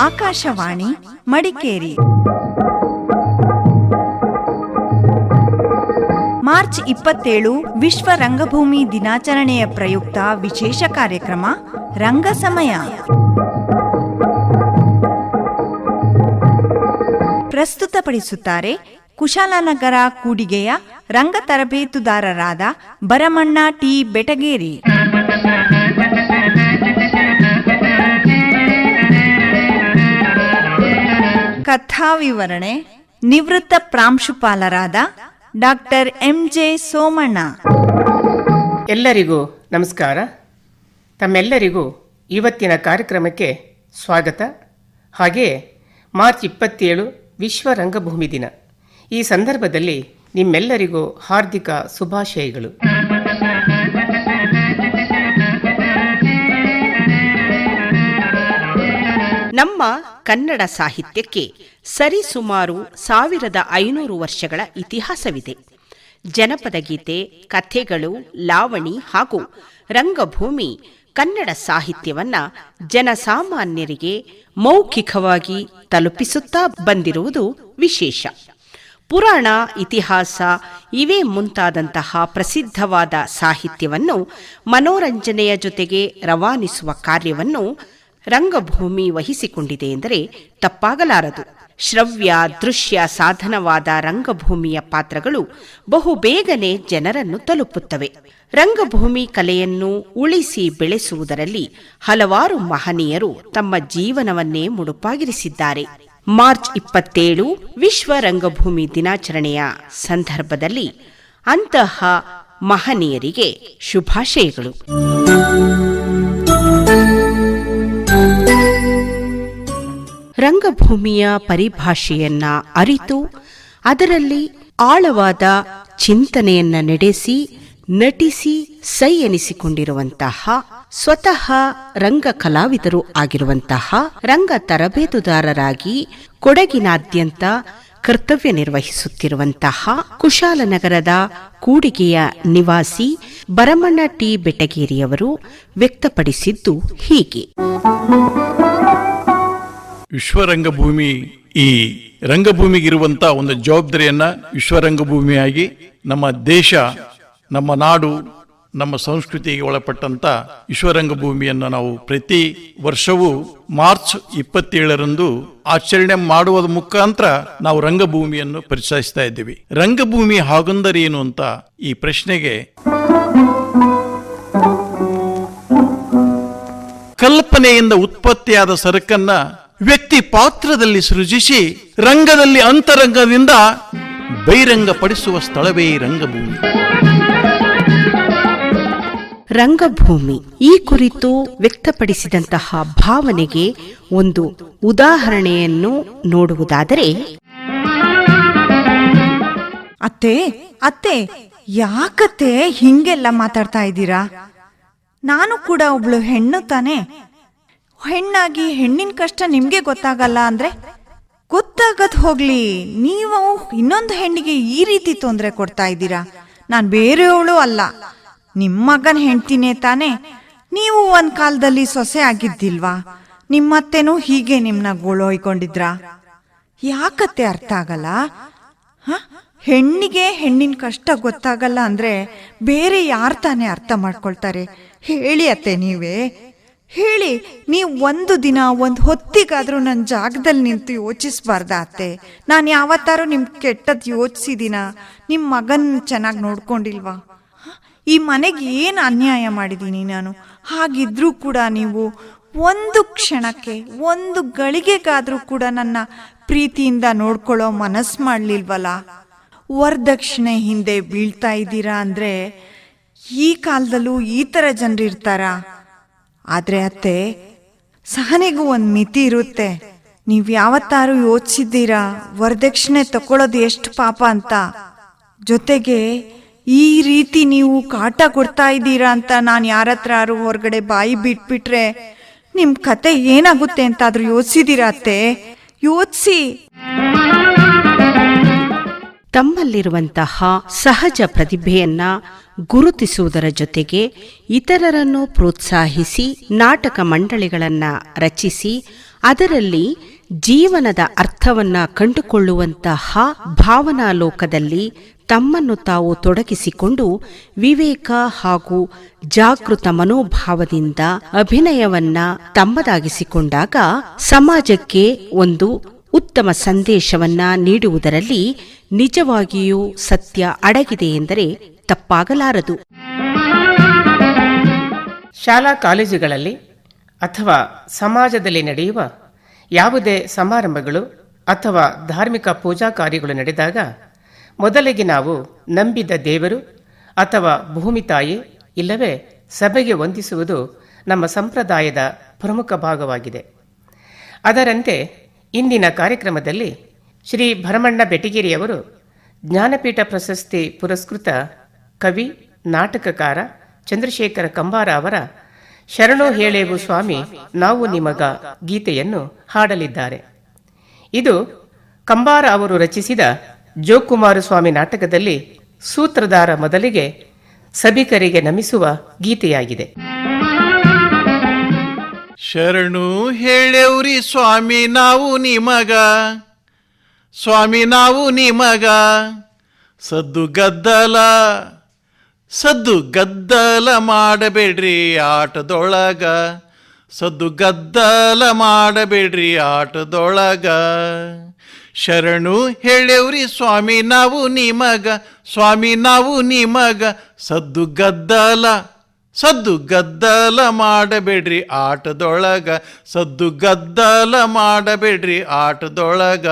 Akashvani Madikeri. March 27 ವಿಶ್ವ ರಂಗಭೂಮಿ ದಿನಾಚರಣೆಯ ಪ್ರಯುಕ್ತ ವಿಶೇಷ ಕಾರ್ಯಕ್ರಮ ರಂಗ ಸಮಯ. ಪ್ರಸ್ತುತಪಡಿಸುತ್ತಾರೆ ಕುಶಾಲನಗರ ಕೂಡಿಗೆಯ ರಂಗ ತರಬೇತುದಾರರಾದ ಭರಮಣ್ಣ ಟಿ ಬೆಟಗೇರಿ. ಕಥಾ ವಿವರಣೆ ನಿವೃತ್ತ ಪ್ರಾಂಶುಪಾಲರಾದ ಡಾಕ್ಟರ್ ಎಂಜೆ ಸೋಮಣ್ಣ. ಎಲ್ಲರಿಗೂ ನಮಸ್ಕಾರ. ತಮ್ಮೆಲ್ಲರಿಗೂ ಇವತ್ತಿನ ಕಾರ್ಯಕ್ರಮಕ್ಕೆ ಸ್ವಾಗತ. ಹಾಗೆಯೇ ಮಾರ್ಚ್ 27 ವಿಶ್ವ ರಂಗಭೂಮಿ ದಿನ. ಈ ಸಂದರ್ಭದಲ್ಲಿ ನಿಮ್ಮೆಲ್ಲರಿಗೂ ಹಾರ್ದಿಕ ಶುಭಾಶಯಗಳು. ನಮ್ಮ ಕನ್ನಡ ಸಾಹಿತ್ಯಕ್ಕೆ ಸರಿಸುಮಾರು 1500 ವರ್ಷಗಳ ಇತಿಹಾಸವಿದೆ. ಜನಪದ ಗೀತೆ, ಕಥೆಗಳು, ಲಾವಣಿ ಹಾಗೂ ರಂಗಭೂಮಿ ಕನ್ನಡ ಸಾಹಿತ್ಯವನ್ನ ಜನಸಾಮಾನ್ಯರಿಗೆ ಮೌಖಿಕವಾಗಿ ತಲುಪಿಸುತ್ತಾ ಬಂದಿರುವುದು ವಿಶೇಷ. ಪುರಾಣ, ಇತಿಹಾಸ ಇವೇ ಮುಂತಾದಂತಹ ಪ್ರಸಿದ್ಧವಾದ ಸಾಹಿತ್ಯವನ್ನು ಮನೋರಂಜನೆಯ ಜೊತೆಗೆ ರವಾನಿಸುವ ಕಾರ್ಯವನ್ನು ರಂಗಭೂಮಿ ವಹಿಸಿಕೊಂಡಿದೆ ಎಂದರೆ ತಪ್ಪಾಗಲಾರದು. ಶ್ರವ್ಯ ದೃಶ್ಯ ಸಾಧನವಾದ ರಂಗಭೂಮಿಯ ಪಾತ್ರಗಳು ಬಹುಬೇಗನೆ ಜನರನ್ನು ತಲುಪುತ್ತವೆ. ರಂಗಭೂಮಿ ಕಲೆಯನ್ನು ಉಳಿಸಿ ಬೆಳೆಸುವುದರಲ್ಲಿ ಹಲವಾರು ಮಹನೀಯರು ತಮ್ಮ ಜೀವನವನ್ನೇ ಮುಡುಪಾಗಿರಿಸಿದ್ದಾರೆ. ಮಾರ್ಚ್ 27 ವಿಶ್ವ ರಂಗಭೂಮಿ ದಿನಾಚರಣೆಯ ಸಂದರ್ಭದಲ್ಲಿ ಅಂತಹ ಮಹನೀಯರಿಗೆ ಶುಭಾಶಯಗಳು. ರಂಗಭೂಮಿಯ ಪರಿಭಾಷೆಯನ್ನ ಅರಿತು ಅದರಲ್ಲಿ ಆಳವಾದ ಚಿಂತನೆಯನ್ನ ನಡೆಸಿ ನಟಿಸಿ ಸೈ ಎನಿಸಿಕೊಂಡಿರುವಂತಹ ಸ್ವತಃ ರಂಗ ಕಲಾವಿದರು ಆಗಿರುವಂತಹ ರಂಗ ತರಬೇತುದಾರರಾಗಿ ಕೊಡಗಿನಾದ್ಯಂತ ಕರ್ತವ್ಯ ನಿರ್ವಹಿಸುತ್ತಿರುವಂತಹ ಕುಶಾಲನಗರದ ಕೂಡಿಗೆಯ ನಿವಾಸಿ ಭರಮಣ್ಣ ಟಿ ಬೆಟಗೇರಿಯವರು ವ್ಯಕ್ತಪಡಿಸಿದ್ದು ಹೀಗೆ. ವಿಶ್ವರಂಗಭೂಮಿ, ಈ ರಂಗಭೂಮಿಗಿರುವಂಥ ಒಂದು ಜವಾಬ್ದಾರಿಯನ್ನ ವಿಶ್ವರಂಗಭೂಮಿಯಾಗಿ ನಮ್ಮ ದೇಶ, ನಮ್ಮ ನಾಡು, ನಮ್ಮ ಸಂಸ್ಕೃತಿಗೆ ಒಳಪಟ್ಟಂತ ವಿಶ್ವರಂಗಭೂಮಿಯನ್ನು ನಾವು ಪ್ರತಿ ವರ್ಷವೂ ಮಾರ್ಚ್ 27ರಂದು ಆಚರಣೆ ಮಾಡುವ ಮುಖಾಂತರ ನಾವು ರಂಗಭೂಮಿಯನ್ನು ಪರಿಚಯಿಸ್ತಾ ಇದ್ದೀವಿ. ರಂಗಭೂಮಿ ಹಾಗಂದರೆ ಏನು ಅಂತ ಈ ಪ್ರಶ್ನೆಗೆ ಕಲ್ಪನೆಯಿಂದ ಉತ್ಪತ್ತಿಯಾದ ಸರಕನ್ನ ವ್ಯಕ್ತಿ ಪಾತ್ರದಲ್ಲಿ ಸೃಜಿಸಿ ರಂಗದಲ್ಲಿ ಅಂತರಂಗದಿಂದ ಬಹಿರಂಗಪಡಿಸುವ ಸ್ಥಳವೇ ರಂಗಭೂಮಿ. ರಂಗಭೂಮಿ ಈ ಕುರಿತು ವ್ಯಕ್ತಪಡಿಸಿದಂತಹ ಭಾವನೆಗೆ ಒಂದು ಉದಾಹರಣೆಯನ್ನು ನೋಡುವುದಾದರೆ, ಅತ್ತೆ ಯಾಕತ್ತೆ ಹಿಂಗೆಲ್ಲ ಮಾತಾಡ್ತಾ ಇದ್ದೀರಾ? ನಾನು ಕೂಡ ಒಬ್ಳು ಹೆಣ್ಣು ತಾನೆ. ಹೆಣ್ಣಾಗಿ ಹೆಣ್ಣಿನ ಕಷ್ಟ ನಿಮ್ಗೆ ಗೊತ್ತಾಗಲ್ಲ ಅಂದ್ರೆ ಗೊತ್ತಾಗದ್ ಹೋಗ್ಲಿ, ನೀವು ಇನ್ನೊಂದು ಹೆಣ್ಣಿಗೆ ಈ ರೀತಿ ತೊಂದರೆ ಕೊಡ್ತಾ ಇದ್ದೀರಾ. ನಾನ್ ಬೇರೆಯವಳು ಅಲ್ಲ, ನಿಮ್ಮ ಮಗನ್ ಹೆಂಡ್ತಿನೇ ತಾನೆ. ನೀವು ಒಂದ್ ಕಾಲದಲ್ಲಿ ಸೊಸೆ ಆಗಿದ್ದಿಲ್ವಾ? ನಿಮ್ಮತ್ತೇನೂ ಹೀಗೆ ನಿಮ್ನ ಗೋಳೊಯ್ಕೊಂಡಿದ್ರ? ಯಾಕತ್ತೆ ಅರ್ಥ ಆಗಲ್ಲ? ಹೆಣ್ಣಿಗೆ ಹೆಣ್ಣಿನ ಕಷ್ಟ ಗೊತ್ತಾಗಲ್ಲ ಅಂದ್ರೆ ಬೇರೆ ಯಾರು ತಾನೇ ಅರ್ಥ ಮಾಡ್ಕೊಳ್ತಾರೆ? ಹೇಳಿ ಅತ್ತೆ, ನೀವೇ ಹೇಳಿ. ನೀವು ಒಂದು ದಿನ ಒಂದು ಹೊತ್ತಿಗಾದ್ರೂ ನನ್ನ ಜಾಗದಲ್ಲಿ ನಿಂತು ಯೋಚಿಸ್ಬಾರ್ದ ಅತ್ತೆ? ನಾನು ಯಾವತ್ತಾರು ನಿಮ್ ಕೆಟ್ಟದ್ ಯೋಚಿಸಿದಿನ? ನಿಮ್ಮ ಮಗನ್ ಚೆನ್ನಾಗಿ ನೋಡ್ಕೊಂಡಿಲ್ವಾ? ಈ ಮನೆಗೆ ಏನು ಅನ್ಯಾಯ ಮಾಡಿದ್ದೀನಿ ನಾನು? ಹಾಗಿದ್ರೂ ಕೂಡ ನೀವು ಒಂದು ಕ್ಷಣಕ್ಕೆ, ಒಂದು ಗಳಿಗೆಗಾದ್ರೂ ಕೂಡ ನನ್ನ ಪ್ರೀತಿಯಿಂದ ನೋಡ್ಕೊಳ್ಳೋ ಮನಸ್ಸು ಮಾಡ್ಲಿಲ್ವಲ್ಲ? ವರದಕ್ಷಿಣೆ ಹಿಂದೆ ಬೀಳ್ತಾ ಇದ್ದೀರಾ ಅಂದ್ರೆ ಈ ಕಾಲದಲ್ಲೂ ಈ ಥರ ಜನರಿರ್ತಾರ? ಆದ್ರೆ ಅತ್ತೆ, ಸಹನೆಗೂ ಒಂದು ಮಿತಿ ಇರುತ್ತೆ. ನೀವು ಯಾವತ್ತಾರು ಯೋಚಿಸಿದ್ದೀರಾ ವರದಕ್ಷಿಣೆ ತಕೊಳ್ಳೋದು ಎಷ್ಟು ಪಾಪ ಅಂತ? ಜೊತೆಗೆ ಈ ರೀತಿ ನೀವು ಕಾಟ ಕೊಡ್ತಾ ಇದ್ದೀರಾ ಅಂತ ನಾನು ಯಾರತ್ರಾರು ಹೊರಗಡೆ ಬಾಯಿ ಬಿಟ್ಬಿಟ್ರೆ ನಿಮ್ ಕತೆ ಏನಾಗುತ್ತೆ ಅಂತಾದ್ರೂ ಯೋಚಿಸಿದ್ದೀರಾ ಅತ್ತೆ? ಯೋಚಿಸಿ. ತಮ್ಮಲ್ಲಿರುವಂತಹ ಸಹಜ ಪ್ರತಿಭೆಯನ್ನ ಗುರುತಿಸುವುದರ ಜೊತೆಗೆ ಇತರರನ್ನು ಪ್ರೋತ್ಸಾಹಿಸಿ ನಾಟಕ ಮಂಡಳಿಗಳನ್ನು ರಚಿಸಿ ಅದರಲ್ಲಿ ಜೀವನದ ಅರ್ಥವನ್ನ ಕಂಡುಕೊಳ್ಳುವಂತಹ ಭಾವನಾ ಲೋಕದಲ್ಲಿ ತಮ್ಮನ್ನು ತಾವು ತೊಡಗಿಸಿಕೊಂಡು ವಿವೇಕ ಹಾಗೂ ಜಾಗೃತ ಮನೋಭಾವದಿಂದ ಅಭಿನಯವನ್ನ ತಮ್ಮದಾಗಿಸಿಕೊಂಡಾಗ ಸಮಾಜಕ್ಕೆ ಒಂದು ಉತ್ತಮ ಸಂದೇಶವನ್ನ ನೀಡುವುದರಲ್ಲಿ ನಿಜವಾಗಿಯೂ ಸತ್ಯ ಅಡಗಿದೆ ಎಂದರೆ ತಪ್ಪಾಗಲಾರದು. ಶಾಲಾ ಕಾಲೇಜುಗಳಲ್ಲಿ ಅಥವಾ ಸಮಾಜದಲ್ಲಿ ನಡೆಯುವ ಯಾವುದೇ ಸಮಾರಂಭಗಳು ಅಥವಾ ಧಾರ್ಮಿಕ ಪೂಜಾ ಕಾರ್ಯಗಳು ನಡೆದಾಗ ಮೊದಲಿಗೆ ನಾವು ನಂಬಿದ ದೇವರು ಅಥವಾ ಭೂಮಿ ತಾಯಿ ಇಲ್ಲವೇ ಸಭೆಗೆ ವಂದಿಸುವುದು ನಮ್ಮ ಸಂಪ್ರದಾಯದ ಪ್ರಮುಖ ಭಾಗವಾಗಿದೆ. ಅದರಂತೆ ಇಂದಿನ ಕಾರ್ಯಕ್ರಮದಲ್ಲಿ ಶ್ರೀ ಭರಮಣ್ಣ ಬೆಟಗೇರಿಯವರು ಜ್ಞಾನಪೀಠ ಪ್ರಶಸ್ತಿ ಪುರಸ್ಕೃತ ಕವಿ, ನಾಟಕಕಾರ ಚಂದ್ರಶೇಖರ ಕಂಬಾರ ಅವರ ಶರಣು ಹೇಳೇವು ಸ್ವಾಮಿ ನಾವು ನಿಮಗ ಗೀತೆಯನ್ನು ಹಾಡಲಿದ್ದಾರೆ. ಇದು ಕಂಬಾರ ಅವರು ರಚಿಸಿದ ಜೋಕುಮಾರ ಸ್ವಾಮಿ ನಾಟಕದಲ್ಲಿ ಸೂತ್ರಧಾರ ಮೊದಲಿಗೆ ಸಭಿಕರಿಗೆ ನಮಿಸುವ ಗೀತೆಯಾಗಿದೆ. ಶರಣು ಹೇಳೇವ್ರಿ ಸ್ವಾಮಿ ನಾವು ನಿಮಗ, ಸ್ವಾಮಿ ನಾವು ನಿಮಗ, ಸದ್ದು ಗದ್ದಲ ಮಾಡಬೇಡ್ರಿ ಆಟದೊಳಗ, ಸದ್ದು ಗದ್ದಲ ಮಾಡಬೇಡ್ರಿ ಆಟದೊಳಗ. ಶರಣು ಹೇಳೇವ್ರಿ ಸ್ವಾಮಿ ನಾವು ನಿಮಗ, ಸ್ವಾಮಿ ನಾವು ನಿಮಗ, ಸದ್ದು ಗದ್ದಲ ಮಾಡಬೇಡ್ರಿ ಆಟದೊಳಗ, ಸದ್ದು ಗದ್ದಲ ಮಾಡಬೇಡ್ರಿ ಆಟದೊಳಗ.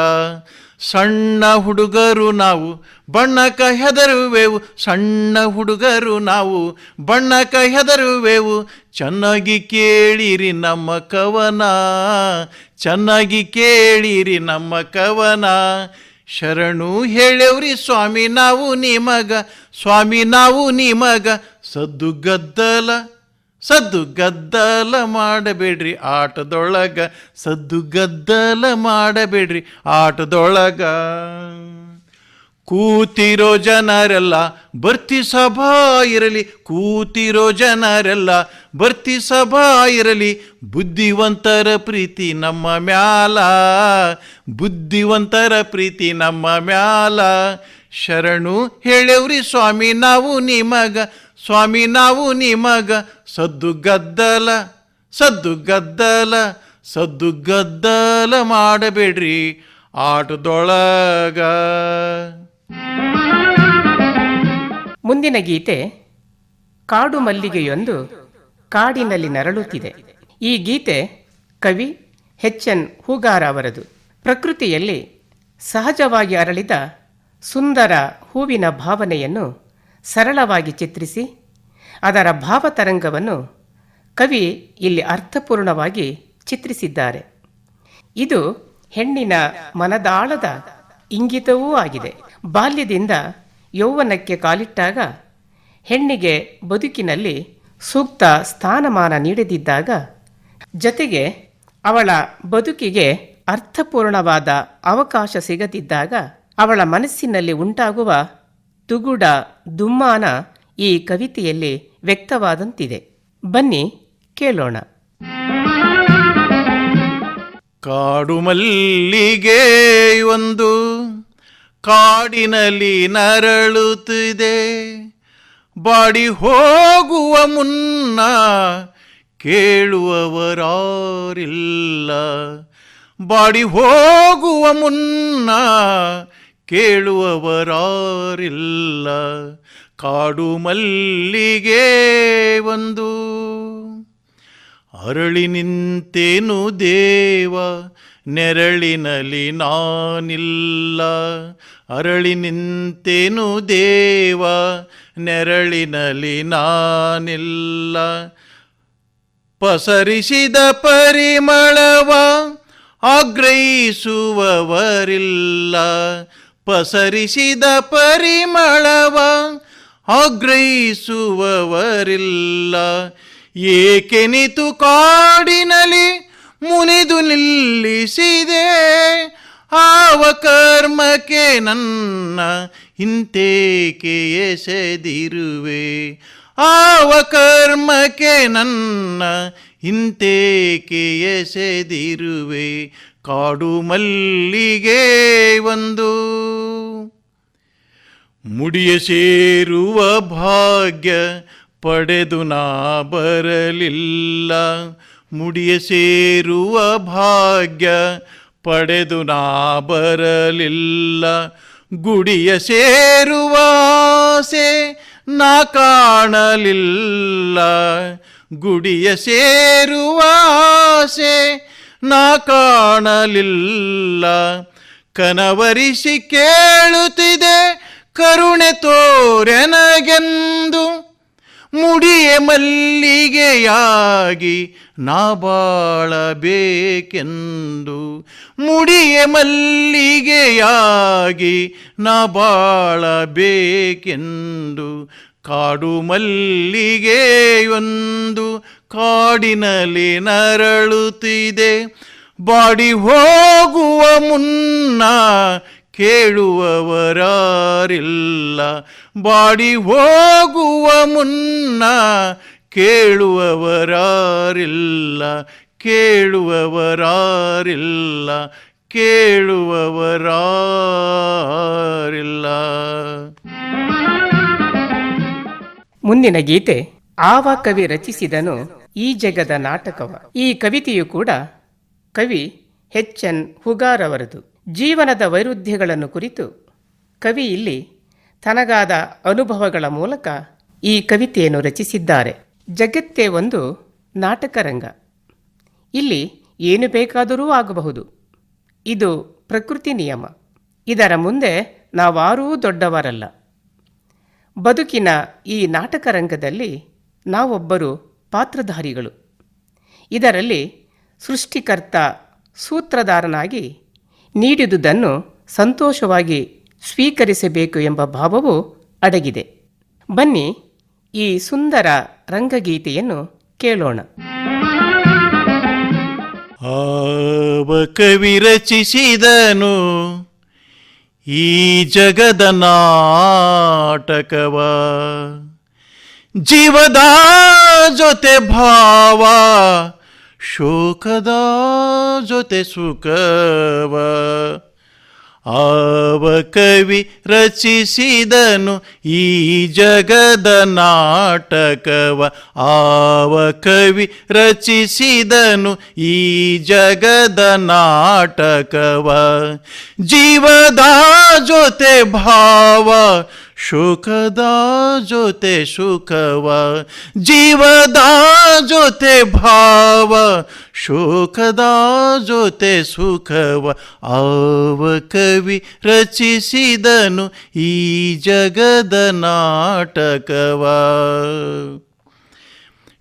ಸಣ್ಣ ಹುಡುಗರು ನಾವು ಬಣ್ಣಕ ಹೆದರುವೆವು, ಸಣ್ಣ ಹುಡುಗರು ನಾವು ಬಣ್ಣಕ ಹೆದರುವೆವು, ಚೆನ್ನಾಗಿ ಕೇಳಿರಿ ನಮ್ಮ ಕವನ, ಚೆನ್ನಾಗಿ ಕೇಳಿರಿ ನಮ್ಮ ಕವನ. ಶರಣು ಹೇಳೇವ್ರಿ ಸ್ವಾಮಿ ನಾವು ನಿಮಗ, ಸ್ವಾಮಿ ನಾವು ನಿಮಗ, ಸದ್ದು ಗದ್ದಲ ಮಾಡಬೇಡ್ರಿ ಆಟದೊಳಗ, ಸದ್ದು ಗದ್ದಲ ಮಾಡಬೇಡ್ರಿ ಆಟದೊಳಗ. ಕೂತಿರೋ ಜನರೆಲ್ಲ ಬರ್ತಿ ಸಭಾ ಇರಲಿ, ಕೂತಿರೋ ಜನರೆಲ್ಲ ಬರ್ತಿ ಸಭಾ ಇರಲಿ, ಬುದ್ಧಿವಂತರ ಪ್ರೀತಿ ನಮ್ಮ ಮ್ಯಾಲ, ಬುದ್ಧಿವಂತರ ಪ್ರೀತಿ ನಮ್ಮ ಮ್ಯಾಲ. ಶರಣು ಹೇಳೇವ್ರಿ ಸ್ವಾಮಿ ನಾವು ನಿಮಗ, ಸ್ವಾಮಿ ನಾವು ನಿಮಗ, ಸದ್ದು ಗದ್ದಲ ಮಾಡಬೇಡ್ರಿ ಆಟದೊಳಗ. ಮುಂದಿನ ಗೀತೆ ಕಾಡು ಮಲ್ಲಿಗೆಯೊಂದು ಕಾಡಿನಲ್ಲಿ ನರಳುತ್ತಿದೆ. ಈ ಗೀತೆ ಕವಿ ಎಚ್.ಎನ್. ಹೂಗಾರ ಅವರದು. ಪ್ರಕೃತಿಯಲ್ಲಿ ಸಹಜವಾಗಿ ಅರಳಿದ ಸುಂದರ ಹೂವಿನ ಭಾವನೆಯನ್ನು ಸರಳವಾಗಿ ಚಿತ್ರಿಸಿ ಅದರ ಭಾವತರಂಗವನ್ನು ಕವಿ ಇಲ್ಲಿ ಅರ್ಥಪೂರ್ಣವಾಗಿ ಚಿತ್ರಿಸಿದ್ದಾರೆ. ಇದು ಹೆಣ್ಣಿನ ಮನದಾಳದ ಇಂಗಿತವೂ ಆಗಿದೆ. ಬಾಲ್ಯದಿಂದ ಯೌವನಕ್ಕೆ ಕಾಲಿಟ್ಟಾಗ ಹೆಣ್ಣಿಗೆ ಬದುಕಿನಲ್ಲಿ ಸೂಕ್ತ ಸ್ಥಾನಮಾನ ನೀಡದಿದ್ದಾಗ, ಜತೆಗೆ ಅವಳ ಬದುಕಿಗೆ ಅರ್ಥಪೂರ್ಣವಾದ ಅವಕಾಶ ಸಿಗದಿದ್ದಾಗ ಅವಳ ಮನಸ್ಸಿನಲ್ಲಿ ಉಂಟಾಗುವ ತುಗುಡ ದುಮ್ಮಾನ ಈ ಕವಿತೆಯಲ್ಲಿ ವ್ಯಕ್ತವಾದಂತಿದೆ. ಬನ್ನಿ ಕೇಳೋಣ. ಕಾಡು ಮಲ್ಲಿಗೆ ಒಂದು ಕಾಡಿನಲ್ಲಿ ನರಳುತ್ತಿದೆ, ಬಾಡಿ ಹೋಗುವ ಮುನ್ನ ಕೇಳುವವರಾರಿಲ್ಲ, ಬಾಡಿ ಹೋಗುವ ಮುನ್ನ ಕೇಳುವವರಾರಿಲ್ಲ. ಕಾಡು ಮಲ್ಲಿಗೆ ಒಂದು ಅರಳಿ ನಿಂತೇನು ದೇವ, ನೆರಳಿನಲ್ಲಿ ನಾನಿಲ್ಲ, ಅರಳಿ ನಿಂತೇನು ದೇವ, ನೆರಳಿನಲ್ಲಿ ನಾನಿಲ್ಲ. ಪಸರಿಸಿದ ಪರಿಮಳವ ಆಗ್ರಹಿಸುವವರಿಲ್ಲ, ಪಸರಿಸಿದ ಪರಿಮಳವ ಆಗ್ರಹಿಸುವವರಿಲ್ಲ. ಏಕೆನಿತು ಕಾಡಿನಲ್ಲಿ ಮುನಿದು ನಿಲ್ಲಿಸಿದೆ, ಆವ ಕರ್ಮಕ್ಕೆ ನನ್ನ ಇಂತೇಕೆ ಎಸೆದಿರುವೆ, ಆವ ಕರ್ಮಕ್ಕೆ ನನ್ನ ಇಂತೇಕೆ ಎಸೆದಿರುವೆ ಕಾಡು ಮಲ್ಲಿಗೆ ಒಂದು. ಮುಡಿಯ ಸೇರುವ ಭಾಗ್ಯ ಪಡೆದು ನಾ ಬರಲಿಲ್ಲ, ಮುಡಿಯ ಸೇರುವ ಭಾಗ್ಯ ಪಡೆದು ನಾ ಬರಲಿಲ್ಲ. ಗುಡಿಯ ಸೇರುವ ಆಸೆ ನಾ ಕಾಣಲಿಲ್ಲ, ಗುಡಿಯ ಸೇರುವ ಆಸೆ ನಾ ಕಾಣಲಿಲ್ಲ. ಕನವರಿಸಿ ಕೇಳುತ್ತಿದೆ ಕರುಣೆ ತೋರೆನಗೆಂದು, ಮುಡಿಯ ಮಲ್ಲಿಗೆಯಾಗಿ ನಾ ಬಾಳಬೇಕೆಂದು, ಮುಡಿಯ ಮಲ್ಲಿಗೆಯಾಗಿ ನಾ ಬಾಳಬೇಕೆಂದು. ಕಾಡು ಮಲ್ಲಿಗೆಯೊಂದು ಕಾಡಿನಲ್ಲಿ ನರಳುತ್ತಿದೆ, ಬಾಡಿ ಹೋಗುವ ಮುನ್ನ ಕೇಳುವವರಾರಿಲ್ಲ, ಬಾಡಿ ಹೋಗುವ ಮುನ್ನ ಕೇಳುವವರಾರಿಲ್ಲ, ಕೇಳುವವರಾರಿಲ್ಲ, ಕೇಳುವವರಾರಿಲ್ಲ. ಮುಂದಿನ ಗೀತೆ ಆವ ಕವಿ ರಚಿಸಿದನು ಈ ಜಗದ ನಾಟಕವ. ಈ ಕವಿತೆಯು ಕೂಡ ಕವಿ ಎಚ್.ಎನ್. ಹುಗಾರ್ ಅವರದು. ಜೀವನದ ವೈರುಧ್ಯಗಳನ್ನು ಕುರಿತು ಕವಿ ಇಲ್ಲಿ ತನಗಾದ ಅನುಭವಗಳ ಮೂಲಕ ಈ ಕವಿತೆಯನ್ನು ರಚಿಸಿದ್ದಾರೆ. ಜಗತ್ತೇ ಒಂದು ನಾಟಕ ರಂಗ. ಇಲ್ಲಿ ಏನು ಬೇಕಾದರೂ ಆಗಬಹುದು. ಇದು ಪ್ರಕೃತಿ ನಿಯಮ. ಇದರ ಮುಂದೆ ನಾವಾರೂ ದೊಡ್ಡವರಲ್ಲ. ಬದುಕಿನ ಈ ನಾಟಕ ರಂಗದಲ್ಲಿ ನಾವೊಬ್ಬರು ಪಾತ್ರಧಾರಿಗಳು. ಇದರಲ್ಲಿ ಸೃಷ್ಟಿಕರ್ತ ಸೂತ್ರಧಾರನಾಗಿ ನೀಡಿದುದನ್ನು ಸಂತೋಷವಾಗಿ ಸ್ವೀಕರಿಸಬೇಕು ಎಂಬ ಭಾವವು ಅಡಗಿದೆ. ಬನ್ನಿ ಈ ಸುಂದರ ರಂಗಗೀತೆಯನ್ನು ಕೇಳೋಣ. ಆವ ಕವಿ ರಚಿಸಿದನು ಈ ಜಗದ ನಾಟಕವ, ಜೀವದ ಜೊತೆ ಭಾವ, ಶೋಕದ ಜೊತೆ ಸುಖವ. ಆವ ಕವಿ ರಚಿಸಿದನು ಈ ಜಗದ ನಾಟಕವ, ಆವ ಕವಿ ರಚಿಸಿದನು ಈ ಜಗದ ನಾಟಕವ. ಜೀವದ ಜೊತೆ ಭಾವ, ಶೋಕದ ಜೊತೆ ಸುಖವ, ಜೀವದ ಜೊತೆ ಭಾವ, ಶೋಕದ ಜೊತೆ ಸುಖವ. ಆವ ಕವಿ ರಚಿಸಿದನು ಈ ಜಗದ ನಾಟಕವ.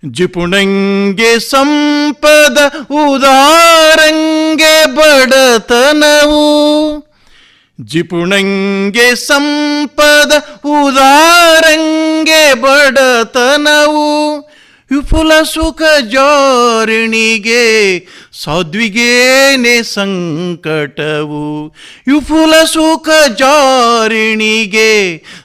ಜಿಪುಣಂಗೆ ಸಂಪದ, ಉದಾರಂಗೆ ಬಡತನವು, ಜಿಪುಣಂಗೆ ಸಂಪದ, ಉದಾರಂಗೆ ಬಡತನವು. ವಿಪುಲ ಸುಖ ಜಾರಿಣಿಗೆ ಸಾಧ್ವಿಗೇನೆ ಸಂಕಟವು, ವಿಪುಲ ಸುಖ ಜಾರಿಣಿಗೆ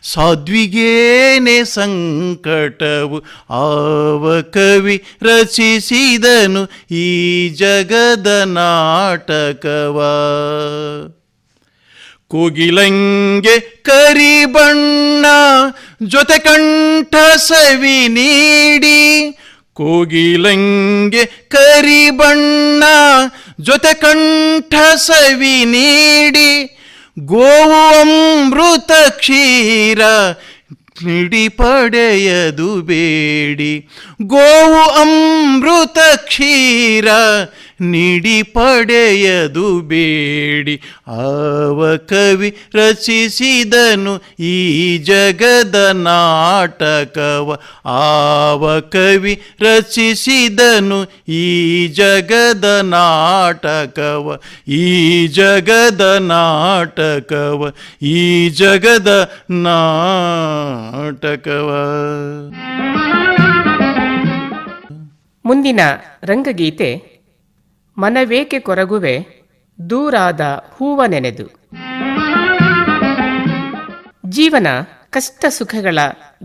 ಸಾಧ್ವಿಗೇನೆ ಸಂಕಟವು. ಆವ ಕವಿ ರಚಿಸಿದನು ಈ ಜಗದ ನಾಟಕವ. ಕೋಗಿಲಂಗೆ ಕರಿಬಣ್ಣ ಜೊತೆ ಕಂಠ ಸವಿ ನೀಡಿ, ಕೋಗಿಲಂಗೆ ಕರಿಬಣ್ಣ ಜೊತೆ ಕಂಠ ಸವಿ ನೀಡಿ. ಗೋವು ಅಮೃತ ಕ್ಷೀರ ನಿಡಿ ಪಡೆಯದು ಬೇಡಿ, ಗೋವು ಅಮೃತ ಕ್ಷೀರ ನಿಡಿ ಪಡೆಯದು ಬೇಡಿ. ಆವ ಕವಿ ರಚಿಸಿದನು ಈ ಜಗದ ನಾಟಕವ, ಆವ ಕವಿ ರಚಿಸಿದನು ಈ ಜಗದ ನಾಟಕವ, ಈ ಜಗದ ನಾಟಕವ, ಈ ಜಗದ ನಾಟಕವ. ಮುಂದಿನ ರಂಗಗೀತೆ ಮನವೇಕೆ ಕೊರಗುವೆ ದೂರಾದ ಹೂವ ನೆನೆದು. ಜೀವನ ಕಷ್ಟ ಸುಖಗಳ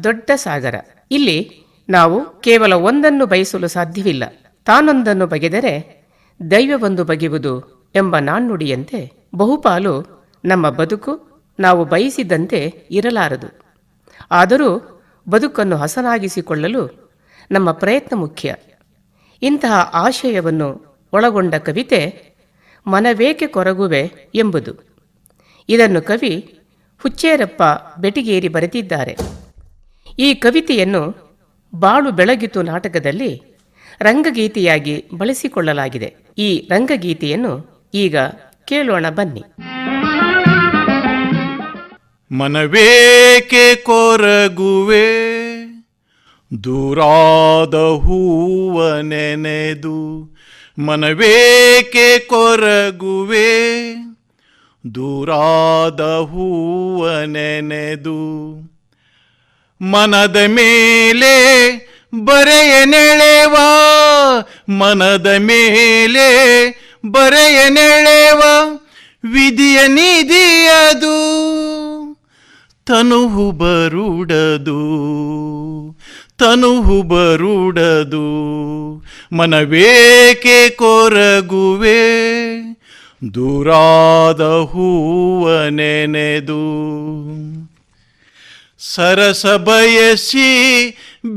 ದೊಡ್ಡ ಸಾಗರ. ಇಲ್ಲಿ ನಾವು ಕೇವಲ ಒಂದನ್ನು ಬಯಸಲು ಸಾಧ್ಯವಿಲ್ಲ. ತಾನೊಂದನ್ನು ಬಗೆದರೆ ದೈವವೊಂದು ಬಗೆಯುವುದು ಎಂಬ ನಾಣ್ಣುಡಿಯಂತೆ ಬಹುಪಾಲು ನಮ್ಮ ಬದುಕು ನಾವು ಬಯಸಿದಂತೆ ಇರಲಾರದು. ಆದರೂ ಬದುಕನ್ನು ಹಸನಾಗಿಸಿಕೊಳ್ಳಲು ನಮ್ಮ ಪ್ರಯತ್ನ ಮುಖ್ಯ. ಇಂತಹ ಆಶಯವನ್ನು ಒಳಗೊಂಡ ಕವಿತೆ ಮನವೇಕೆ ಕೊರಗುವೆ ಎಂಬುದು. ಇದನ್ನು ಕವಿ ಹುಚ್ಚೇರಪ್ಪ ಬೆಟಿಗೇರಿ ಬರೆದಿದ್ದಾರೆ. ಈ ಕವಿತೆಯನ್ನು ಬಾಳು ಬೆಳಗಿತು ನಾಟಕದಲ್ಲಿ ರಂಗಗೀತೆಯಾಗಿ ಬಳಸಿಕೊಳ್ಳಲಾಗಿದೆ. ಈ ರಂಗಗೀತೆಯನ್ನು ಈಗ ಕೇಳೋಣ ಬನ್ನಿ. ಮನವೇಕೆ ಕೊರಗುವೆ ದೂರಾದ ಹೂವ ನೆನೆದು, ಮನವೇಕೆ ಕೊರಗುವೆ ದೂರಾದ ಹೂವ ನೆನೆದು, ಮನದ ಮೇಲೆ ಬರೆಯ ನೆಳೆವ, ಮನದ ಮೇಲೆ ಬರೆಯ ನೆಳೆವ ವಿಧಿಯ ನಿಧಿಯದು, ತನುಹು ಬರುಡದು ತನುಹು ಬರುಡದು, ಮನವೇಕೆ ಕೊರಗುವೆ ದೂರಾದ ಹೂವ ನೆನೆದು. ಸರಸ ಬಯಸಿ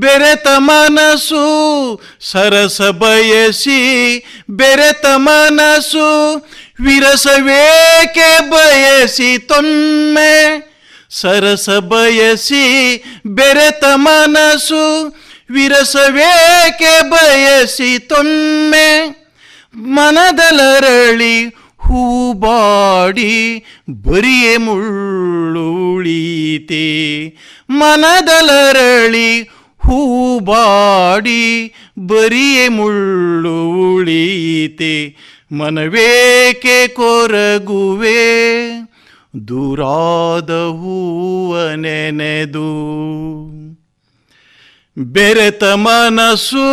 ಬೆರೆತ ಮನಸ್ಸು, ಸರಸ ಬಯಸಿ ಬೆರೆತ ಮನಸ್ಸು, ವಿರಸವೇಕೆ ಬಯಸಿ ತೊಮ್ಮೆ, ಸರಸ ಬಯಸಿ ಬೆರೆತ ಮನಸ್ಸು, ವಿರಸವೇಕೆ ಬಯಸಿ ತೊಮ್ಮೆ, ಮನದಲರಳಿ ಹೂಬಾಡಿ ಬರಿಯೇ ಮುಳ್ಳುಳೀತೆ, ಮನದಲರಳಿ ಹೂಬಾಡಿ ಬರಿಯೇ ಮುಳ್ಳುಳೀತೆ, ಮನವೇಕೆ ಕೊರಗುವೆ ದೂರಾದ ಹೂವ ನೆನೆದು. ಬೆರೆತ ಮನಸ್ಸು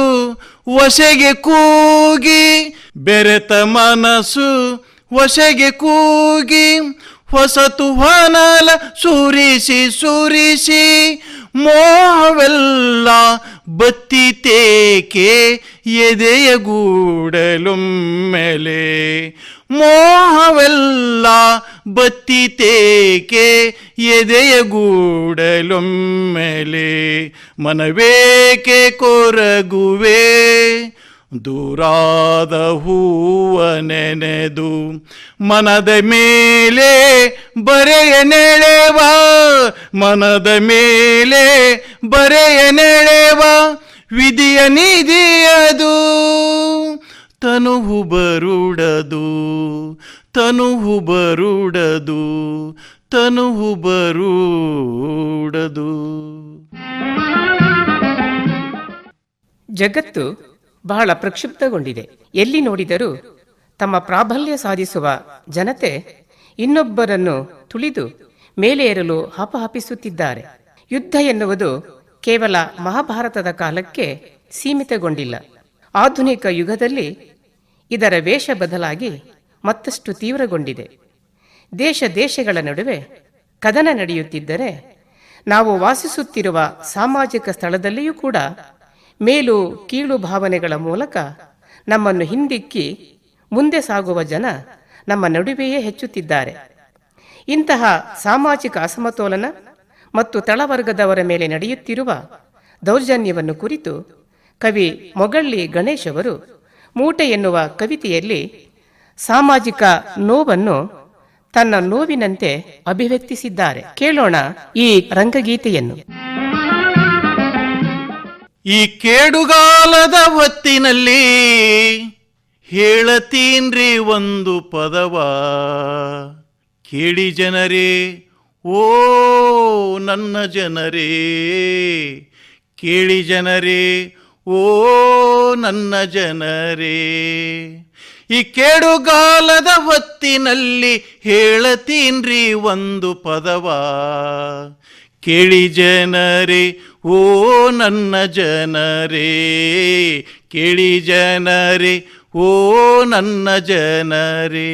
ವಶೆಗೆ ಕೂಗಿ, ಬೆರೆತ ಮನಸ್ಸು ವಶೆಗೆ ಕೂಗಿ, ಹೊಸತು ಹೊನಲ ಸುರಿಸಿ ಸುರಿಸಿ, ಮೋಹವೆಲ್ಲ ಬತ್ತಿತೇಕೆ ಎದೆಯ ಗೂಡಲೊಮ್ಮೆಲೆ, ಮೋಹವೆಲ್ಲ ಬತ್ತಿತೇಕೆ ಎದೆಯ ಗೂಡಲೊಮ್ಮೆಲೆ, ಮನವೇಕೆ ಕೊರಗುವೆ ದೂರಾದ ಹೂವ ನೆನೆದು, ಮನದ ಮೇಲೆ ಬರೆಯ ನೆಳೆವ, ಮನದ ಮೇಲೆ ಬರೆಯ ನೆಳೆವ ವಿಧಿಯ ನಿಧಿಯದು, ತನುಹು ಬರುಡದು ತನುಹು ಬರುಡದು ತನುಹು ಬರುಡದು. ಜಗತ್ತು ಬಹಳ ಪ್ರಕ್ಷುಬ್ಧಗೊಂಡಿದೆ. ಎಲ್ಲಿ ನೋಡಿದರೂ ತಮ್ಮ ಪ್ರಾಬಲ್ಯ ಸಾಧಿಸುವ ಜನತೆ ಇನ್ನೊಬ್ಬರನ್ನು ತುಳಿದು ಮೇಲೆ ಏರಲು ಹಪಹಪಿಸುತ್ತಿದ್ದಾರೆ. ಯುದ್ಧ ಎನ್ನುವುದು ಕೇವಲ ಮಹಾಭಾರತದ ಕಾಲಕ್ಕೆ ಸೀಮಿತಗೊಂಡಿಲ್ಲ. ಆಧುನಿಕ ಯುಗದಲ್ಲಿ ಇದರ ವೇಷ ಬದಲಾಗಿ ಮತ್ತಷ್ಟು ತೀವ್ರಗೊಂಡಿದೆ. ದೇಶ ದೇಶಗಳ ನಡುವೆ ಕದನ ನಡೆಯುತ್ತಿದ್ದರೆ, ನಾವು ವಾಸಿಸುತ್ತಿರುವ ಸಾಮಾಜಿಕ ಸ್ಥಳದಲ್ಲಿಯೂ ಕೂಡ ಮೇಲು ಕೀಳು ಭಾವನೆಗಳ ಮೂಲಕ ನಮ್ಮನ್ನು ಹಿಂದಿಕ್ಕಿ ಮುಂದೆ ಸಾಗುವ ಜನ ನಮ್ಮ ನಡುವೆಯೇ ಹೆಚ್ಚುತ್ತಿದ್ದಾರೆ. ಇಂತಹ ಸಾಮಾಜಿಕ ಅಸಮತೋಲನ ಮತ್ತು ತಳವರ್ಗದವರ ಮೇಲೆ ನಡೆಯುತ್ತಿರುವ ದೌರ್ಜನ್ಯವನ್ನು ಕುರಿತು ಕವಿ ಮೊಗಳ್ಳಿ ಗಣೇಶ್ ಅವರು ಮೂಟೆ ಎನ್ನುವ ಕವಿತೆಯಲ್ಲಿ ಸಾಮಾಜಿಕ ನೋವನ್ನು ತನ್ನ ನೋವಿನಂತೆ ಅಭಿವ್ಯಕ್ತಿಸಿದ್ದಾರೆ. ಕೇಳೋಣ ಈ ರಂಗಗೀತೆಯನ್ನು. ಈ ಕೇಡುಗಾಲದ ಹೊತ್ತಿನಲ್ಲಿ ಹೇಳತೀನ್ರಿ ಒಂದು ಪದವ, ಕೇಳಿ ಜನರೇ ಓ ನನ್ನ ಜನರೇ, ಕೇಳಿ ಜನರೇ ಓ ನನ್ನ ಜನರೇ. ಈ ಕೇಡುಗಾಲದ ಹೊತ್ತಿನಲ್ಲಿ ಹೇಳತೀನ್ರಿ ಒಂದು ಪದವ, ಕೇಳಿ ಜನರೇ ಓ ನನ್ನ ಜನರೇ, ಕೇಳಿ ಜನರೇ ಓ ನನ್ನ ಜನರೇ.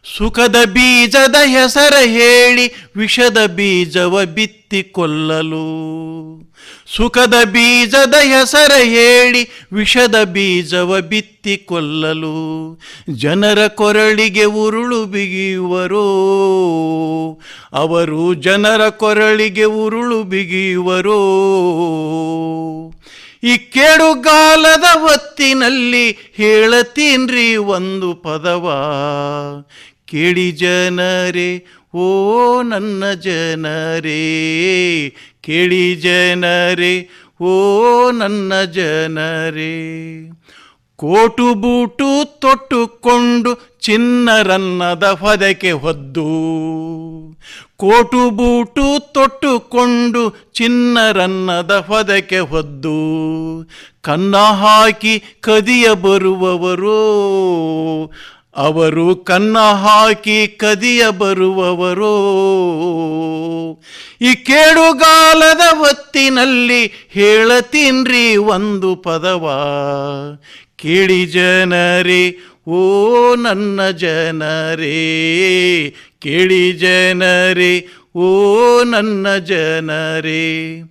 ಸುಖದ ಬೀಜದ ಹೆಸರ ಹೇಳಿ ವಿಷದ ಬೀಜವ ಬಿತ್ತಿ ಕೊಲ್ಲಲು. ಸುಖದ ಬೀಜದ ಹೆಸರ ಹೇಳಿ ವಿಷದ ಬೀಜವ ಬಿತ್ತಿ ಕೊಲ್ಲಲು. ಜನರ ಕೊರಳಿಗೆ ಉರುಳು ಬಿಗಿಯುವರೋ ಅವರು, ಜನರ ಕೊರಳಿಗೆ ಉರುಳು ಬಿಗಿಯುವರೋ. ಈ ಕೇಡುಗಾಲದ ಹೊತ್ತಿನಲ್ಲಿ ಹೇಳತೀನ್ರಿ ಒಂದು ಪದವ, ಕೇಳಿ ಜನರೇ ಓ ನನ್ನ ಜನರೇ, ಕೇಳಿ ಜನರೇ ಓ ನನ್ನ ಜನರೇ. ಕೋಟು ಬೂಟು ತೊಟ್ಟುಕೊಂಡು ಚಿನ್ನರನ್ನದ ಹೊದಕೆ ಹೊದ್ದು, ಕೋಟು ಬೂಟು ತೊಟ್ಟುಕೊಂಡು ಚಿನ್ನರನ್ನದ ಹೊದಕೆ ಹೊದ್ದು, ಕನ್ನ ಹಾಕಿ ಕದಿಯ ಬರುವವರೋ ಅವರು, ಕನ್ನ ಹಾಕಿ ಕದಿಯ ಬರುವವರೋ. ಈ ಕೇಡುಗಾಲದ ಹೊತ್ತಿನಲ್ಲಿ ಹೇಳತೀನ್ರಿ ಒಂದು ಪದವ, ಕೇಳಿ ಜನರೇ ಓ ನನ್ನ ಜನರೇ, ಕೇಳಿ ಜನರೇ ಓ ನನ್ನ ಜನರೇ.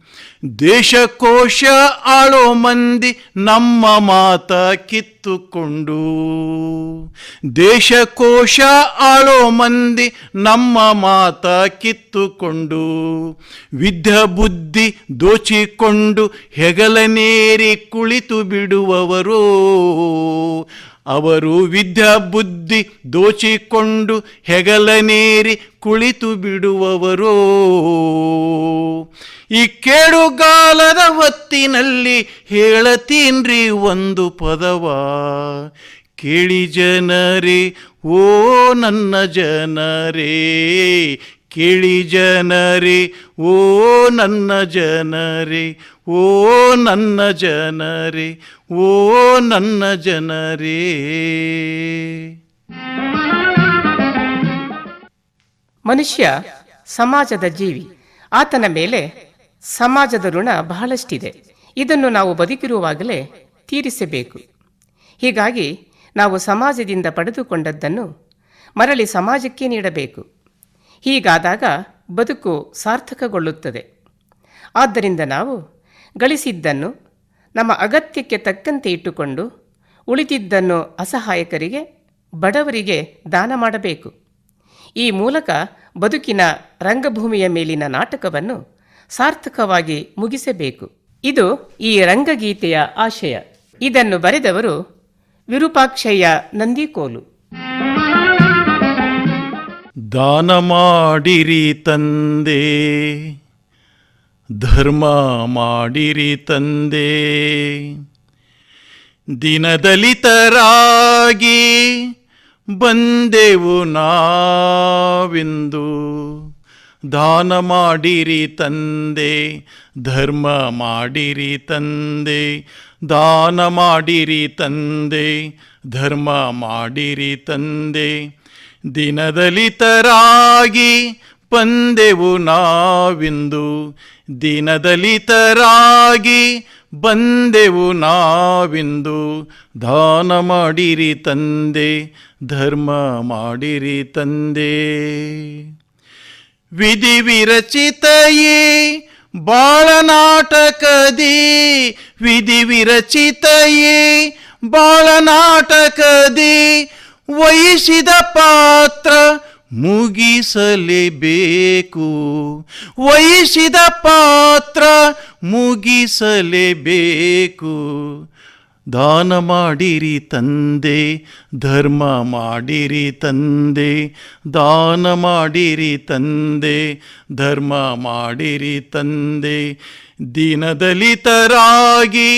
ದೇಶಕೋಶ ಆಳೋ ಮಂದಿ ನಮ್ಮ ಮಾತ ಕಿತ್ತುಕೊಂಡು, ದೇಶಕೋಶ ಆಳೋ ಮಂದಿ ನಮ್ಮ ಮಾತ ಕಿತ್ತುಕೊಂಡು, ವಿದ್ಯಾ ಬುದ್ಧಿ ದೋಚಿಕೊಂಡು ಹೆಗಲನೇರಿ ಕುಳಿತು ಬಿಡುವವರು ಅವರು, ವಿದ್ಯಾ ಬುದ್ಧಿ ದೋಚಿಕೊಂಡು ಹೆಗಲನೇರಿ ಕುಳಿತು ಬಿಡುವವರು. ಈ ಕೇಡುಗಾಲದ ಹೊತ್ತಿನಲ್ಲಿ ಹೇಳತೀನ್ರಿ ಒಂದು ಪದವ, ಕೇಳಿ ಜನರೇ ಓ ನನ್ನ ಜನರೇ, ಕೇಳಿ ಜನರೇ ಓ ನನ್ನ ಜನರೇ, ಓ ನನ್ನ ಜನರೇ, ಓ ನನ್ನ ಜನರೇ. ಮನುಷ್ಯ ಸಮಾಜದ ಜೀವಿ. ಆತನ ಮೇಲೆ ಸಮಾಜದ ಋಣ ಬಹಳಷ್ಟಿದೆ. ಇದನ್ನು ನಾವು ಬದುಕಿರುವಾಗಲೇ ತೀರಿಸಬೇಕು. ಹೀಗಾಗಿ ನಾವು ಸಮಾಜದಿಂದ ಪಡೆದುಕೊಂಡದ್ದನ್ನು ಮರಳಿ ಸಮಾಜಕ್ಕೆ ನೀಡಬೇಕು. ಹೀಗಾದಾಗ ಬದುಕು ಸಾರ್ಥಕಗೊಳ್ಳುತ್ತದೆ. ಆದ್ದರಿಂದ ನಾವು ಗಳಿಸಿದ್ದನ್ನು ನಮ್ಮ ಅಗತ್ಯಕ್ಕೆ ತಕ್ಕಂತೆ ಇಟ್ಟುಕೊಂಡು ಉಳಿದಿದ್ದನ್ನು ಅಸಹಾಯಕರಿಗೆ, ಬಡವರಿಗೆ ದಾನ ಮಾಡಬೇಕು. ಈ ಮೂಲಕ ಬದುಕಿನ ರಂಗಭೂಮಿಯ ಮೇಲಿನ ನಾಟಕವನ್ನು ಸಾರ್ಥಕವಾಗಿ ಮುಗಿಸಬೇಕು. ಇದು ಈ ರಂಗಗೀತೆಯ ಆಶಯ. ಇದನ್ನು ಬರೆದವರು ವಿರೂಪಾಕ್ಷಯ್ಯ ನಂದಿಕೋಲು. ದಾನ ಮಾಡಿರಿ ತಂದೆ, ಧರ್ಮ ಮಾಡಿರಿ ತಂದೆ, ದೀನದಲಿತರಾಗಿ ಬಂದೆವು ನಾವಿಂದು. ದಾನ ಮಾಡಿರಿ ತಂದೆ, ಧರ್ಮ ಮಾಡಿರಿ ತಂದೆ, ದಾನ ಮಾಡಿರಿ ತಂದೆ, ಧರ್ಮ ಮಾಡಿರಿ ತಂದೆ, ದೀನದಲಿತರಾಗಿ ಬಂದೆವು ನಾವಿಂದು. ದೀನದಲಿತರಾಗಿ ಬಂದೆವು ನಾವಿಂದು. ದಾನ ಮಾಡಿರಿ ತಂದೆ, ಧರ್ಮ ಮಾಡಿರಿ ತಂದೆ. ವಿಧಿ ವಿರಚಿತಯೇ ಬಾಳ ನಾಟಕದಿ, ವಿಧಿ ವಿರಚಿತಯೇ ಬಾಳ ನಾಟಕದಿ, ವಹಿಸಿದ ಪಾತ್ರ ಮುಗಿಸಲೇಬೇಕು, ವಹಿಸಿದ ಪಾತ್ರ ಮುಗಿಸಲೇಬೇಕು. ದಾನ ಮಾಡಿರಿ ತಂದೆ, ಧರ್ಮ ಮಾಡಿರಿ ತಂದೆ, ದಾನ ಮಾಡಿರಿ ತಂದೆ, ಧರ್ಮ ಮಾಡಿರಿ ತಂದೆ, ದೀನದಲಿತರಾಗಿ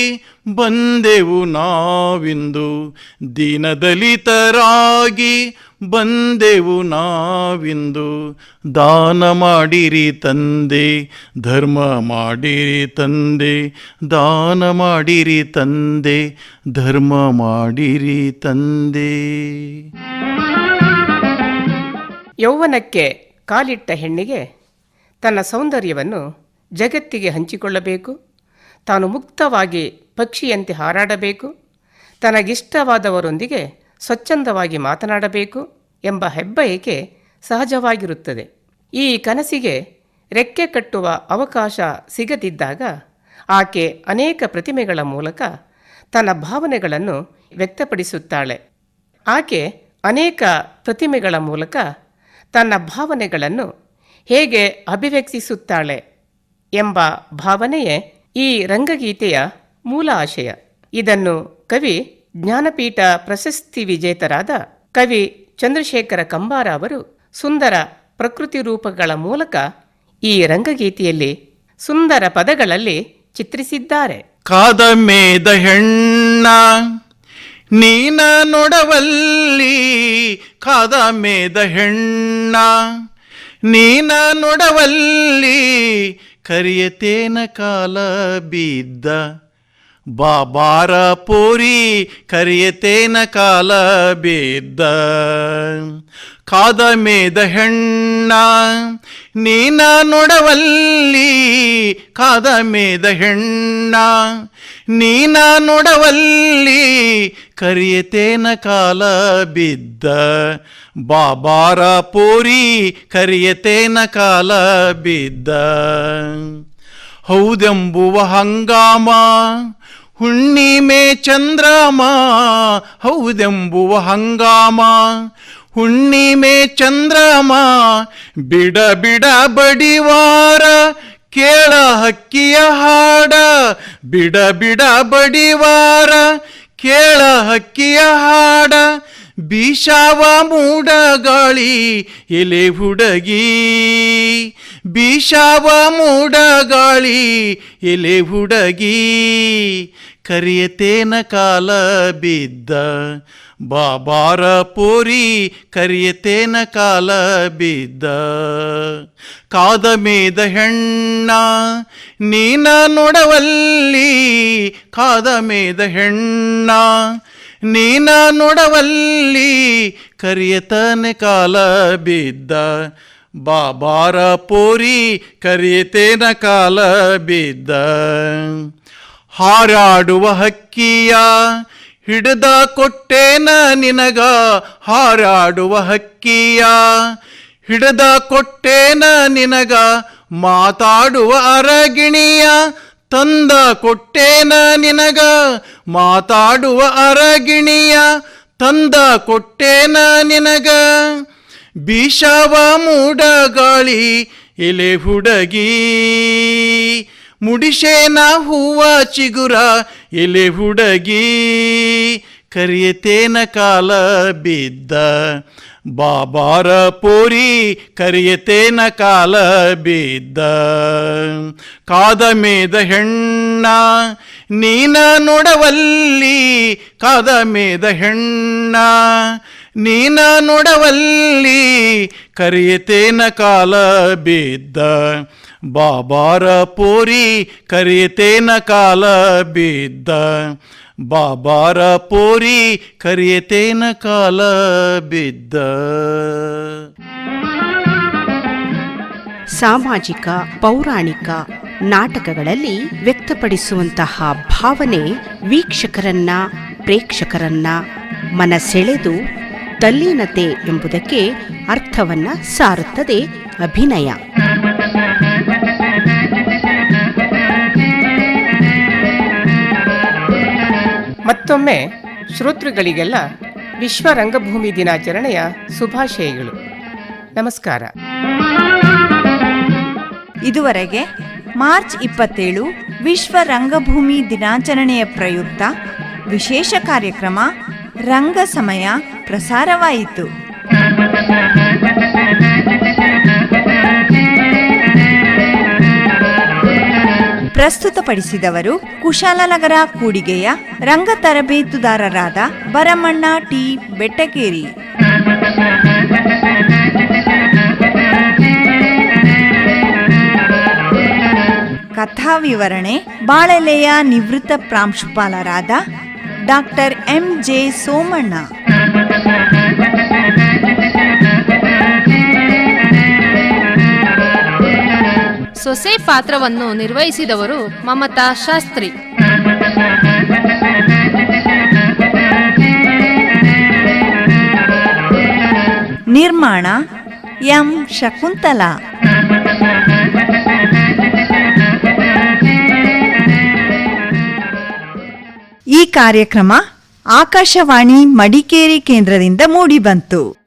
ಬಂದೆವು ನಾವಿಂದು. ದೀನದಲಿತರಾಗಿ ಬಂದೆವು ನಾವಿಂದು. ದಾನ ಮಾಡಿರಿ ತಂದೆ, ಧರ್ಮ ಮಾಡಿರಿ ತಂದೆ, ದಾನ ಮಾಡಿರಿ ತಂದೆ, ಧರ್ಮ ಮಾಡಿರಿ ತಂದೆ. ಯೌವನಕ್ಕೆ ಕಾಲಿಟ್ಟ ಹೆಣ್ಣಿಗೆ ತನ್ನ ಸೌಂದರ್ಯವನ್ನು ಜಗತ್ತಿಗೆ ಹಂಚಿಕೊಳ್ಳಬೇಕು. ತಾನು ಮುಕ್ತವಾಗಿ ಪಕ್ಷಿಯಂತೆ ಹಾರಾಡಬೇಕು. ತನಗಿಷ್ಟವಾದವರೊಂದಿಗೆ ಸ್ವಚ್ಛಂದವಾಗಿ ಮಾತನಾಡಬೇಕು ಎಂಬ ಹೆಬ್ಬಯಕೆ ಸಹಜವಾಗಿರುತ್ತದೆ. ಈ ಕನಸಿಗೆ ರೆಕ್ಕೆ ಕಟ್ಟುವ ಅವಕಾಶ ಸಿಗದಿದ್ದಾಗ ಆಕೆ ಅನೇಕ ಪ್ರತಿಮೆಗಳ ಮೂಲಕ ತನ್ನ ಭಾವನೆಗಳನ್ನು ವ್ಯಕ್ತಪಡಿಸುತ್ತಾಳೆ. ಆಕೆ ಅನೇಕ ಪ್ರತಿಮೆಗಳ ಮೂಲಕ ತನ್ನ ಭಾವನೆಗಳನ್ನು ಹೇಗೆ ಅಭಿವ್ಯಕ್ತಿಸುತ್ತಾಳೆ ಎಂಬ ಭಾವನೆಯೇ ಈ ರಂಗಗೀತೆಯ ಮೂಲ ಆಶಯ. ಇದನ್ನು ಕವಿ ಜ್ಞಾನಪೀಠ ಪ್ರಶಸ್ತಿ ವಿಜೇತರಾದ ಕವಿ ಚಂದ್ರಶೇಖರ ಕಂಬಾರ ಅವರು ಸುಂದರ ಪ್ರಕೃತಿ ರೂಪಗಳ ಮೂಲಕ ಈ ರಂಗಗೀತೆಯಲ್ಲಿ ಸುಂದರ ಪದಗಳಲ್ಲಿ ಚಿತ್ರಿಸಿದ್ದಾರೆ. ಕಾದ ಮೇದ ಹೆಣ್ಣ ನೀನ ನೋಡವಲ್ಲಿ, ಕಾದ ಮೇದ ಹೆಣ್ಣ ನೀನ ನೋಡವಲ್ಲಿ, ಕರಿಯತೇನ ಕಾಲ ಬಿದ್ದ ಬಾಬಾರ ಪೋರಿ, ಕರಿಯತೇನ ಕಾಲ ಬಿದ್ದ. ಕಾದ ಮೇದ ಹೆಣ್ಣ ನೀನ ನೋಡವಲ್ಲಿ, ಕಾದ ಮೇದ ಹೆಣ್ಣ ನೀನ ನೋಡವಲ್ಲಿ, ಕರಿಯತೇನ ಕಾಲ ಬಿದ್ದ ಬಾಬಾರ ಪೋರಿ, ಕರಿಯತೇನ ಕಾಲ ಬಿದ್ದ. ಹೌದೆಂಬುವ ಹಂಗಾಮ ಹುಣ್ಣಿಮೆ ಚಂದ್ರಮ, ಹೌದೆಂಬುವ ಹಂಗಾಮ ಹುಣ್ಣಿಮೆ ಚಂದ್ರಮ, ಬಿಡ ಬಿಡ ಬಡಿವಾರ ಕೇಳ ಹಕ್ಕಿಯ ಹಾಡ, ಬಿಡ ಬಿಡ ಬಡಿವಾರ ಕೇಳ ಹಕ್ಕಿಯ ಹಾಡ. ಬೀಶಾವ ಮೂಡ ಗಾಳಿ ಎಲೆ ಹುಡುಗಿ, ಬೀಶಾವ ಮೂಡ ಗಾಳಿ ಎಲೆ ಹುಡುಗಿ, ಕರಿಯತೇನ ಕಾಲ ಬಿದ್ದ ಬಾಬಾರ ಪೋರಿ, ಕರಿಯತೇನ ಕಾಲ ಬಿದ್ದ. ಕಾದ ಮೇದ ಹೆಣ್ಣ ನೀನ ನೋಡವಲ್ಲಿ, ಕಾದ ಮೇದ ಹೆಣ್ಣ ನೀನ ನೋಡವಲ್ಲಿ, ಕರಿಯತನ ಕಾಲ ಬಿದ್ದ ಬಾಬಾರ ಪೋರಿ, ಕರಿಯತೇನ ಕಾಲ ಬಿದ್ದ. ಹಾರಾಡುವ ಹಕ್ಕಿಯ ಹಿಡಿದ ಕೊಟ್ಟೇನ ನಿನಗ, ಹಾರಾಡುವ ಹಕ್ಕಿಯ ಹಿಡಿದ ಕೊಟ್ಟೇನ ನಿನಗ, ಮಾತಾಡುವ ಅರಗಿಣಿಯ ತಂದ ಕೊಟ್ಟೇನ ನಿನಗ, ಮಾತಾಡುವ ಅರಗಿಣಿಯ ತಂದ ಕೊಟ್ಟೇನ ನಿನಗ. ಬೀಶಾವ ಮೂಡ ಗಾಳಿ ಎಲೆ ಹುಡುಗಿ, ಮುಡಿಶೇನ ಹೂವ ಚಿಗುರ ಎಲೆ ಹುಡುಗಿ, ಕರಿಯತೇನ ಕಾಲ ಬಿದ್ದ ಬಾಬಾರ ಪೋರಿ, ಕರಿಯತೇನ ಕಾಲ ಬಿದ್ದ. ಕಾದ ಮೇದ ಹೆಣ್ಣ ನೀನ ನೋಡವಲ್ಲಿ, ಕಾದ ಮೇದ ಹೆಣ್ಣ ನೀನ ನೋಡವಲ್ಲಿ, ಕರಿಯತೇನ ಕಾಲ ಬಿದ್ದ ಬಾಬಾರ ಪೋರಿ, ಕರಿಯತೇನ ಕಾಲ ಬಿದ್ದ ಬಾಬಾರ ಪೋರಿ, ಕರಿಯತೇನ ಕಾಲ ಬಿದ್ದ. ಸಾಮಾಜಿಕ, ಪೌರಾಣಿಕ ನಾಟಕಗಳಲ್ಲಿ ವ್ಯಕ್ತಪಡಿಸುವಂತಹ ಭಾವನೆ ವೀಕ್ಷಕರನ್ನ, ಪ್ರೇಕ್ಷಕರನ್ನ ಮನಸೆಳೆದು ತಲ್ಲೀನತೆ ಎಂಬುದಕ್ಕೆ ಅರ್ಥವನ್ನ ಸಾರುತ್ತದೆ ಅಭಿನಯ. ಮತ್ತೊಮ್ಮೆ ಶ್ರೋತೃಗಳಿಗೆಲ್ಲ ವಿಶ್ವ ರಂಗಭೂಮಿ ದಿನಾಚರಣೆಯ ಶುಭಾಶಯಗಳು. ನಮಸ್ಕಾರ. ಇದುವರೆಗೆ ಮಾರ್ಚ್ 27 ವಿಶ್ವ ರಂಗಭೂಮಿ ದಿನಾಚರಣೆಯ ಪ್ರಯುಕ್ತ ವಿಶೇಷ ಕಾರ್ಯಕ್ರಮ ರಂಗ ಸಮಯ ಪ್ರಸಾರವಾಯಿತು. ಪ್ರಸ್ತುತಪಡಿಸಿದವರು ಕುಶಾಲನಗರ ಕೂಡಿಗೆಯ ರಂಗ ತರಬೇತುದಾರರಾದ ಭರಮಣ್ಣ ಟಿ ಬೆಟ್ಟಕೇರಿ. ಕಥಾ ವಿವರಣೆ ಬಾಳೆಲೆಯ ನಿವೃತ್ತ ಪ್ರಾಂಶುಪಾಲರಾದ ಡಾಕ್ಟರ್ ಎಂ.ಜೆ. ಸೋಮಣ್ಣ. ಸೊಸೆ ಪಾತ್ರವನ್ನು ನಿರ್ವಹಿಸಿದವರು ಮಮತಾ ಶಾಸ್ತ್ರಿ. ನಿರ್ಮಾಣ ಎಂ ಶಕುಂತಲಾ. ಈ ಕಾರ್ಯಕ್ರಮ ಆಕಾಶವಾಣಿ ಮಡಿಕೇರಿ ಕೇಂದ್ರದಿಂದ ಮೂಡಿಬಂತು.